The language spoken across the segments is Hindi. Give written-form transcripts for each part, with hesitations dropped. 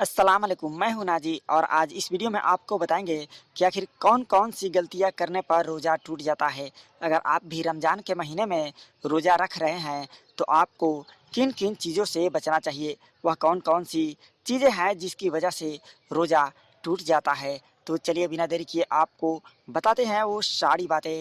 अस्सलाम वालेकुम, मैं हूं नाजी और आज इस वीडियो में आपको बताएंगे कि आखिर कौन कौन सी गलतियां करने पर रोज़ा टूट जाता है। अगर आप भी रमज़ान के महीने में रोज़ा रख रहे हैं तो आपको किन किन चीज़ों से बचना चाहिए, वह कौन कौन सी चीज़ें हैं जिसकी वजह से रोज़ा टूट जाता है। तो चलिए बिना देरी किए आपको बताते हैं वो सारी बातें।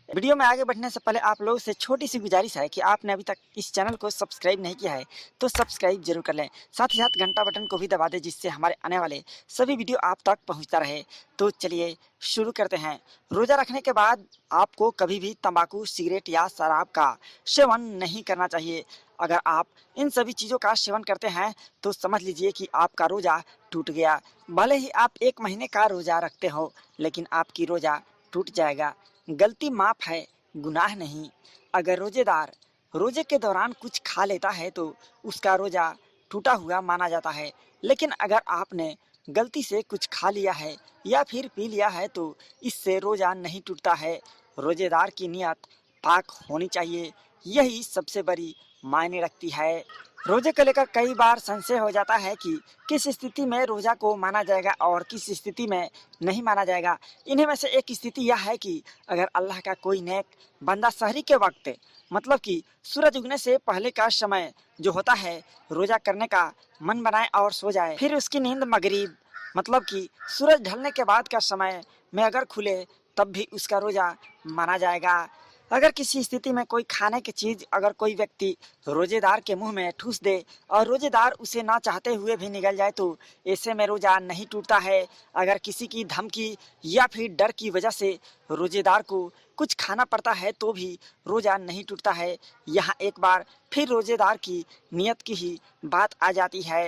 वीडियो में आगे बढ़ने से पहले आप लोगों से छोटी सी गुजारिश है कि आपने अभी तक इस चैनल को सब्सक्राइब नहीं किया है तो सब्सक्राइब जरूर कर लें, साथ ही साथ घंटा बटन को भी दबा दें जिससे हमारे आने वाले सभी वीडियो आप तक पहुंचता रहे। तो चलिए शुरू करते हैं। रोज़ा रखने के बाद आपको कभी भी तंबाकू, सिगरेट या शराब का सेवन नहीं करना चाहिए। अगर आप इन सभी चीज़ों का सेवन करते हैं तो समझ लीजिए कि आपका रोज़ा टूट गया। भले ही आप 1 महीने का रोज़ा रखते हो लेकिन आपकी रोज़ा टूट जाएगा। गलती माफ़ है, गुनाह नहीं। अगर रोज़ेदार रोज़े के दौरान कुछ खा लेता है तो उसका रोज़ा टूटा हुआ माना जाता है, लेकिन अगर आपने गलती से कुछ खा लिया है या फिर पी लिया है तो इससे रोज़ा नहीं टूटता है। रोज़ेदार की नियत पाक होनी चाहिए, यही सबसे बड़ी मायने रखती है। रोज़े को लेकर कई बार संशय हो जाता है कि किस स्थिति में रोज़ा को माना जाएगा और किस स्थिति में नहीं माना जाएगा। इन्हीं में से एक स्थिति यह है कि अगर अल्लाह का कोई नेक बंदा सहरी के वक्त, मतलब कि सूरज उगने से पहले का समय जो होता है, रोज़ा करने का मन बनाए और सो जाए, फिर उसकी नींद मगरिब, मतलब कि सूरज ढलने के बाद का समय में अगर खुले तब भी उसका रोज़ा माना जाएगा। अगर किसी स्थिति में कोई खाने की चीज़ अगर कोई व्यक्ति रोज़ेदार के मुंह में ठूस दे और रोज़ेदार उसे ना चाहते हुए भी निगल जाए तो ऐसे में रोज़ा नहीं टूटता है। अगर किसी की धमकी या फिर डर की वजह से रोज़ेदार को कुछ खाना पड़ता है तो भी रोज़ा नहीं टूटता है। यहाँ एक बार फिर रोज़ेदार की नियत की ही बात आ जाती है।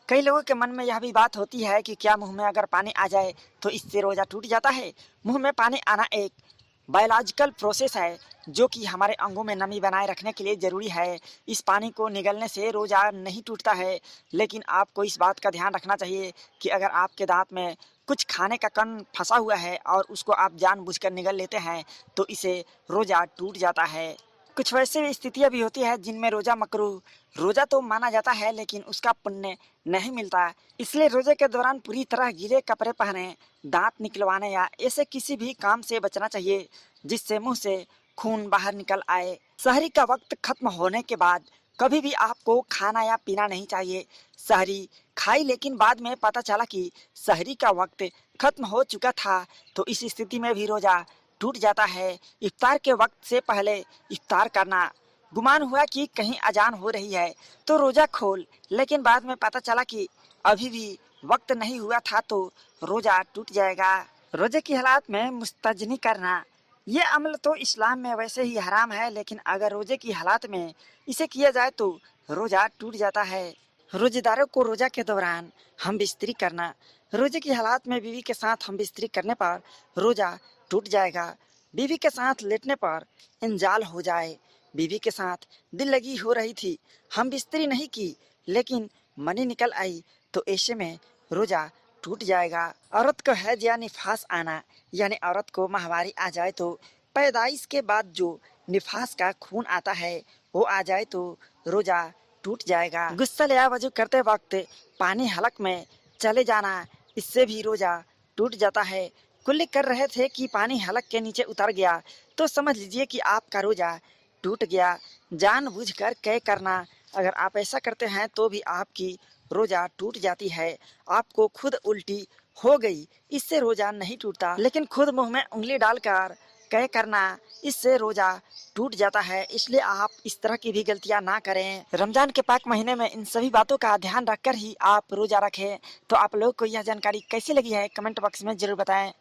कई लोगों के मन में यह भी बात होती है कि क्या मुंह में अगर पानी आ जाए तो इससे रोज़ा टूट जाता है। मुंह में पानी आना एक बायोलॉजिकल प्रोसेस है जो कि हमारे अंगों में नमी बनाए रखने के लिए ज़रूरी है। इस पानी को निगलने से रोज़ा नहीं टूटता है, लेकिन आपको इस बात का ध्यान रखना चाहिए कि अगर आपके दांत में कुछ खाने का कण फंसा हुआ है और उसको आप जानबूझकर निगल लेते हैं तो इसे रोज़ा टूट जाता है। कुछ वैसे स्थितियाँ भी होती है जिनमें रोज़ा मकरूह, रोज़ा तो माना जाता है लेकिन उसका पुण्य नहीं मिलता, इसलिए रोज़े के दौरान पूरी तरह गीले कपड़े पहने, दांत निकलवाने या ऐसे किसी भी काम से बचना चाहिए जिससे मुंह से खून बाहर निकल आए। सहरी का वक्त खत्म होने के बाद कभी भी आपको खाना या पीना नहीं चाहिए। सहरी खाई लेकिन बाद में पता चला कि सहरी का वक्त खत्म हो चुका था तो इस स्थिति में भी रोज़ा टूट जाता है। इफ्तार के वक्त से पहले इफ्तार करना, गुमान हुआ कि कहीं अजान हो रही है तो रोज़ा खोल, लेकिन बाद में पता चला कि अभी भी वक्त नहीं हुआ था तो रोज़ा टूट जाएगा। रोज़े की हालत में मुस्तजनी करना, ये अमल तो इस्लाम में वैसे ही हराम है, लेकिन अगर रोज़े की हालत में इसे किया जाए तो रोज़ा टूट जाता है। रोज़ेदारों को रोज़ा के दौरान हम बिस्तरी करना, रोज़े की हालत में बीवी के साथ हम बिस्तरी करने पर रोज़ा टूट जाएगा। बीवी के साथ लेटने पर इंजाल हो जाए, बीवी के साथ दिल लगी हो रही थी, हम बिस्तरी नहीं की लेकिन मनी निकल आई तो ऐसे में रोज़ा टूट जाएगा। औरत को हैज या निफास आना, यानी औरत को माहवारी आ जाए तो पैदाइश के बाद जो निफास का खून आता है वो आ जाए तो रोज़ा टूट जाएगा। गुस्सा या वजू करते वक्त पानी हलक में चले जाना, इससे भी रोज़ा टूट जाता है। कुल्ली कर रहे थे कि पानी हलक के नीचे उतर गया तो समझ लीजिए कि आपका रोज़ा टूट गया। जानबूझकर कै करना, अगर आप ऐसा करते हैं तो भी आपकी रोज़ा टूट जाती है। आपको खुद उल्टी हो गई, इससे रोज़ा नहीं टूटता, लेकिन खुद मुंह में उंगली डालकर कै करना, इससे रोज़ा टूट जाता है। इसलिए आप इस तरह की भी गलतियां ना करें। रमज़ान के पाक महीने में इन सभी बातों का ध्यान रखकर ही आप रोज़ा रखें। तो आप लोग को यह जानकारी कैसी लगी है कमेंट बॉक्स में ज़रूर बताएं।